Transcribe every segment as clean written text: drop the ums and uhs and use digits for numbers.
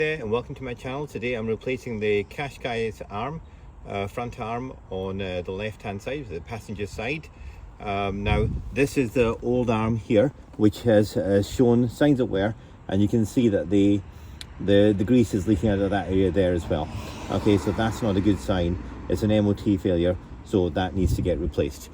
And welcome to my channel. Today I'm replacing the Qashqai's arm, front arm on the left hand side, the passenger side. Now this is the old arm here, which has shown signs of wear, and you can see that the grease is leaking out of that area there as well. Okay, so that's not a good sign. It's an MOT failure, so that needs to get replaced.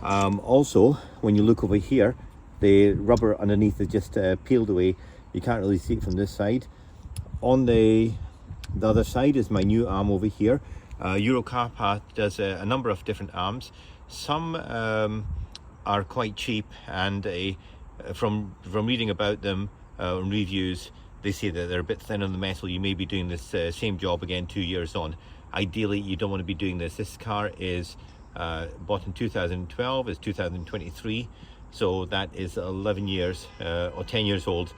Also, when you look over here, the rubber underneath is just peeled away. You can't really see it from this side. On the other side is my new arm over here. Euro Car Part does a number of different arms. Some are quite cheap, and from reading about them reviews, they say that they're a bit thin on the metal. You may be doing this same job again 2 years on. Ideally, you don't want to be doing this. This car is bought in 2012, it's 2023, so that is 11 years or 10 years old,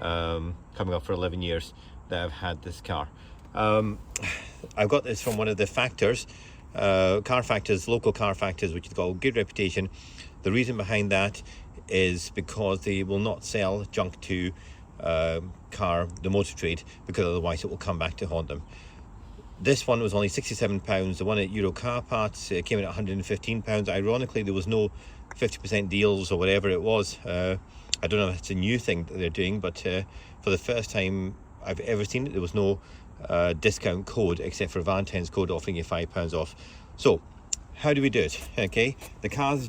coming up for 11 years that I've had this car. I've got this from one of the factors, car factors, local car factors, which has got a good reputation. The reason behind that is because they will not sell junk to the motor trade, because otherwise it will come back to haunt them. This one was only £67. The one at Euro Car Parts came in at £115. Ironically, there was no 50% deals or whatever it was. I don't know if it's a new thing that they're doing, but for the first time I've ever seen it, there was no discount code except for Valentine's code offering you £5 off. So how do we do it? Okay, the car's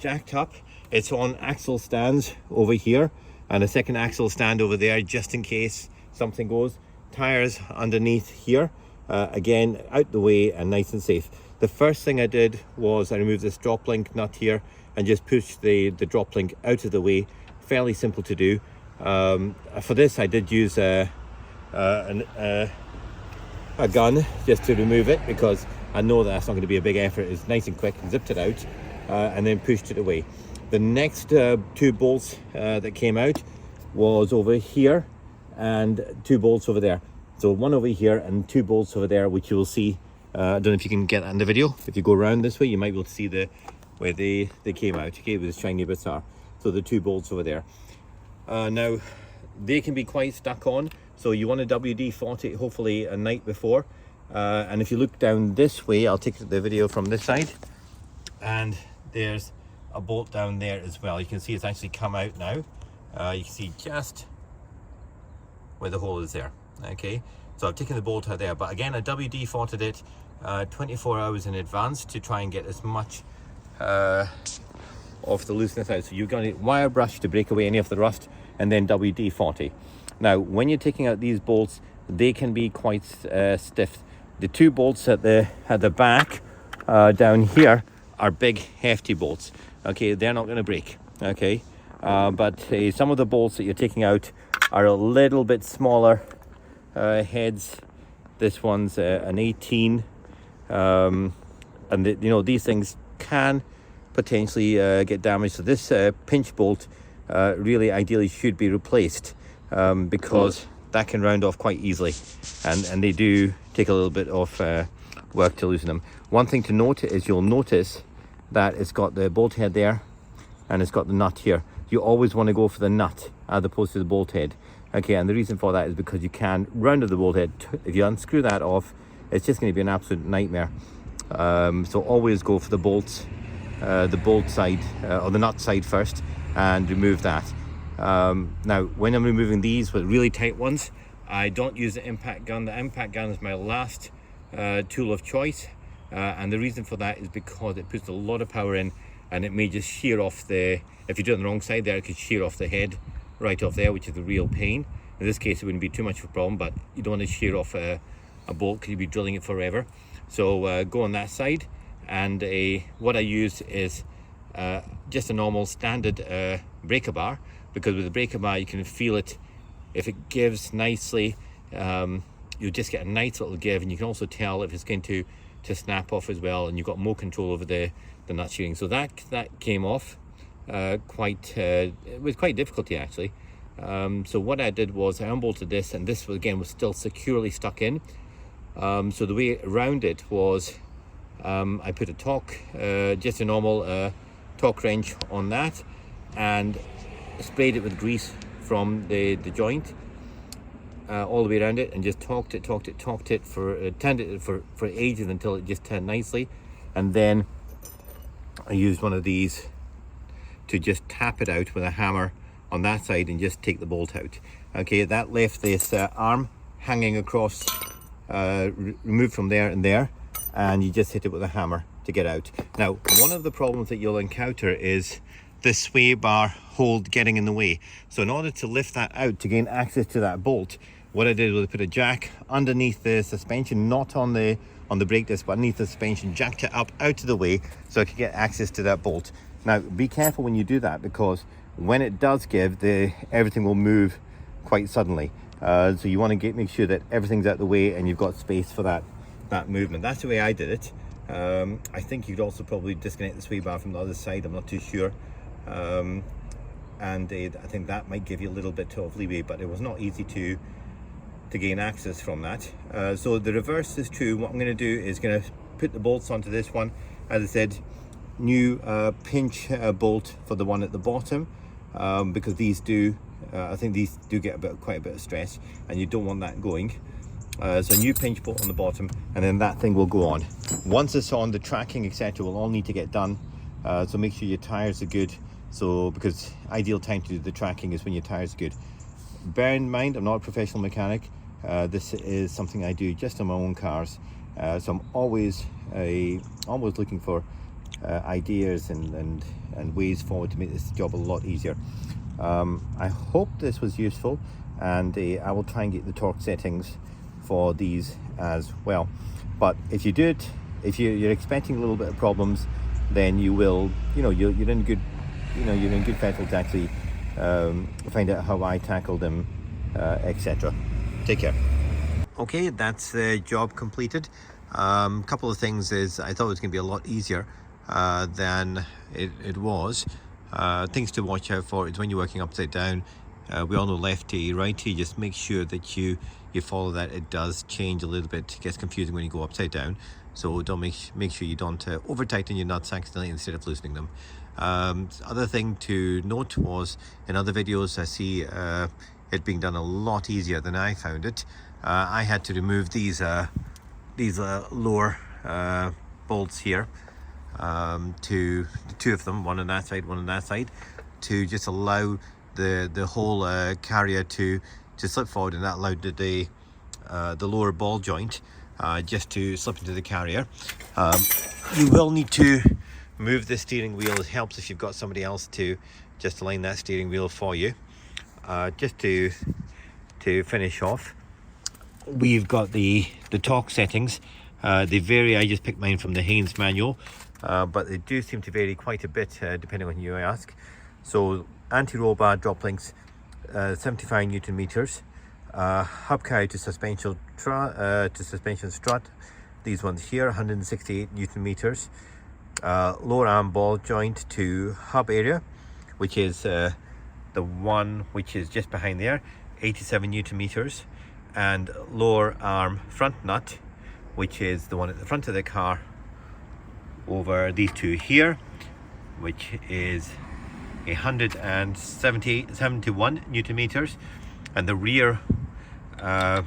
jacked up. It's on axle stands over here and a second axle stand over there, just in case something goes. Tires underneath here, again out the way and nice and safe. The first thing I did was I removed this drop link nut here and just pushed the drop link out of the way. Fairly simple to do. For this I did use a gun just to remove it, because I know that's not going to be a big effort. It's nice and quick. Zipped it out and then pushed it away. The next two bolts that came out was over here and two bolts over there. So one over here and two bolts over there, which you will see. I don't know if you can get that in the video. If you go around this way, you might be able to see where they came out. Okay, with the shiny bits are. So the two bolts over there. Now they can be quite stuck on, so you want to WD-40 hopefully a night before. And if you look down this way, I'll take the video from this side, and there's a bolt down there as well. You can see it's actually come out now. You can see just where the hole is there. Okay, so I've taken the bolt out there, but again I WD-40'd it 24 hours in advance to try and get as much of the looseness out. So you're going to wire brush to break away any of the rust, and then WD-40. Now when you're taking out these bolts, they can be quite stiff. The two bolts at the back down here are big hefty bolts. Okay, they're not going to break. Okay, but some of the bolts that you're taking out are a little bit smaller heads. This one's an 18, and these things can potentially get damaged. So this pinch bolt really ideally should be replaced, because that can round off quite easily, and they do take a little bit of work to loosen them. One thing to note is you'll notice that it's got the bolt head there and it's got the nut here. You always want to go for the nut as opposed to the bolt head. Okay, and the reason for that is because you can round the bolt head. If you unscrew that off, it's just going to be an absolute nightmare. So always go for the bolts, the bolt side or the nut side first, and remove that. Now when I'm removing these with really tight ones, I don't use the impact gun. The impact gun is my last tool of choice, and the reason for that is because it puts a lot of power in, and it may just shear off if you do it on the wrong side there, it could shear off the head right off there, which is a real pain. In this case it wouldn't be too much of a problem, but you don't want to shear off a bolt because you'd be drilling it forever. So go on that side, and what I use is just a normal standard breaker bar, because with the breaker bar you can feel it. If it gives nicely, you just get a nice little give, and you can also tell if it's going to snap off as well, and you've got more control over the nut shearing. So that came off with quite difficulty actually. So what I did was I unbolted this, and this again was still securely stuck in. So the way around it was I put a torque, just a normal torque wrench on that, and sprayed it with grease from the joint, all the way around it and just torqued it for turned it for ages until it just turned nicely. And then I used one of these to just tap it out with a hammer on that side and just take the bolt out. Okay, that left this arm hanging across, removed from there and there, and you just hit it with a hammer to get out. Now, one of the problems that you'll encounter is this sway bar hold getting in the way. So in order to lift that out to gain access to that bolt, what I did was put a jack underneath the suspension, not on the brake disc, but underneath the suspension, jacked it up out of the way so I could get access to that bolt. Now, be careful when you do that, because when it does give, everything will move quite suddenly. So you want to make sure that everything's out the way and you've got space for that movement. That's the way I did it. I think you could also probably disconnect the sway bar from the other side. I'm not too sure. And I think that might give you a little bit of leeway, but it was not easy to gain access from that. So the reverse is true. What I'm going to do is going to put the bolts onto this one. As I said, new pinch bolt for the one at the bottom, because these do, I think these do get quite a bit of stress, and you don't want that going. So a new pinch bolt on the bottom, and then that thing will go on. Once it's on, the tracking, etc., will all need to get done. So make sure your tires are good. So, because ideal time to do the tracking is when your tires are good. Bear in mind, I'm not a professional mechanic. This is something I do just on my own cars. So I'm always looking for ideas and ways forward to make this job a lot easier. I hope this was useful, and I will try and get the torque settings for these as well. But if you do it, if you're expecting a little bit of problems, then you will, you're in good fettle to actually find out how I tackled them, etc. Take care. Okay, that's the job completed. Couple of things is I thought it was going to be a lot easier than it was. Things to watch out for is when you're working upside down. We all know lefty, righty. Just make sure that you follow that. It does change a little bit. It gets confusing when you go upside down. So don't make sure you don't over tighten your nuts accidentally instead of loosening them. Other thing to note was in other videos I see it being done a lot easier than I found it. I had to remove these lower bolts here, to two of them, one on that side, one on that side, to just allow the whole carrier to slip forward, and that allowed the lower ball joint just to slip into the carrier. You will need to move the steering wheel. It helps if you've got somebody else to just align that steering wheel for you. Just to finish off, we've got the torque settings. They vary. I just picked mine from the Haynes manual, but they do seem to vary quite a bit depending on who you ask. So anti-roll bar drop links, 75 Newton meters. Hub carry to suspension strut, these ones here, 168 Newton meters. Lower arm ball joint to hub area, which is the one which is just behind there, 87 Newton meters. And lower arm front nut, which is the one at the front of the car, over these two here, which is 171 Newton meters. And the rear, the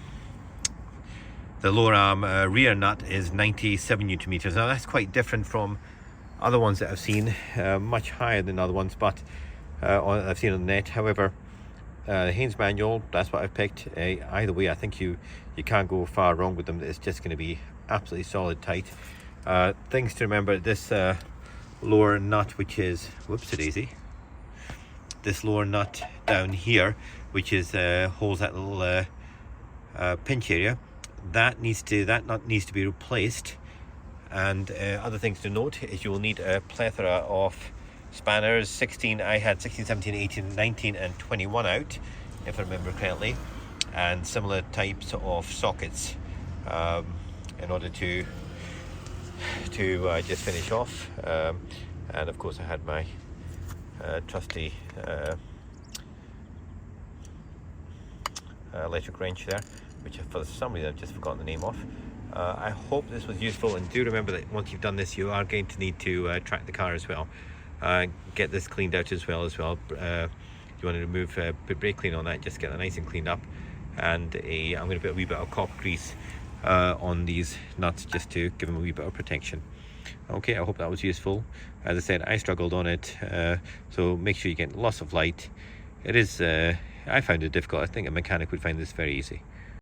lower arm rear nut is 97 Newton meters. Now that's quite different from other ones that I've seen, much higher than other ones, but I've seen on the net. However, the Haynes manual, that's what I've picked. Either way, I think you can't go far wrong with them. It's just going to be absolutely solid tight. Things to remember: this lower nut, which is whoopsie-daisy, this lower nut down here, which is holds that little pinch area, that nut needs to be replaced. And other things to note is you will need a plethora of spanners. 16, I had 16, 17, 18, 19 and 21 out, if I remember correctly, and similar types of sockets in order to just finish off. And of course I had my trusty electric wrench there, which for some reason I've just forgotten the name of. I hope this was useful, and do remember that once you've done this, you are going to need to track the car as well. Get this cleaned out as well. If you want to remove, put brake clean on that, just get that nice and cleaned up. and I'm going to put a wee bit of copper grease on these nuts just to give them a wee bit of protection. Okay, I hope that was useful. As I said, I struggled on it, so make sure you get lots of light. It is, I found it difficult. I think a mechanic would find this very easy.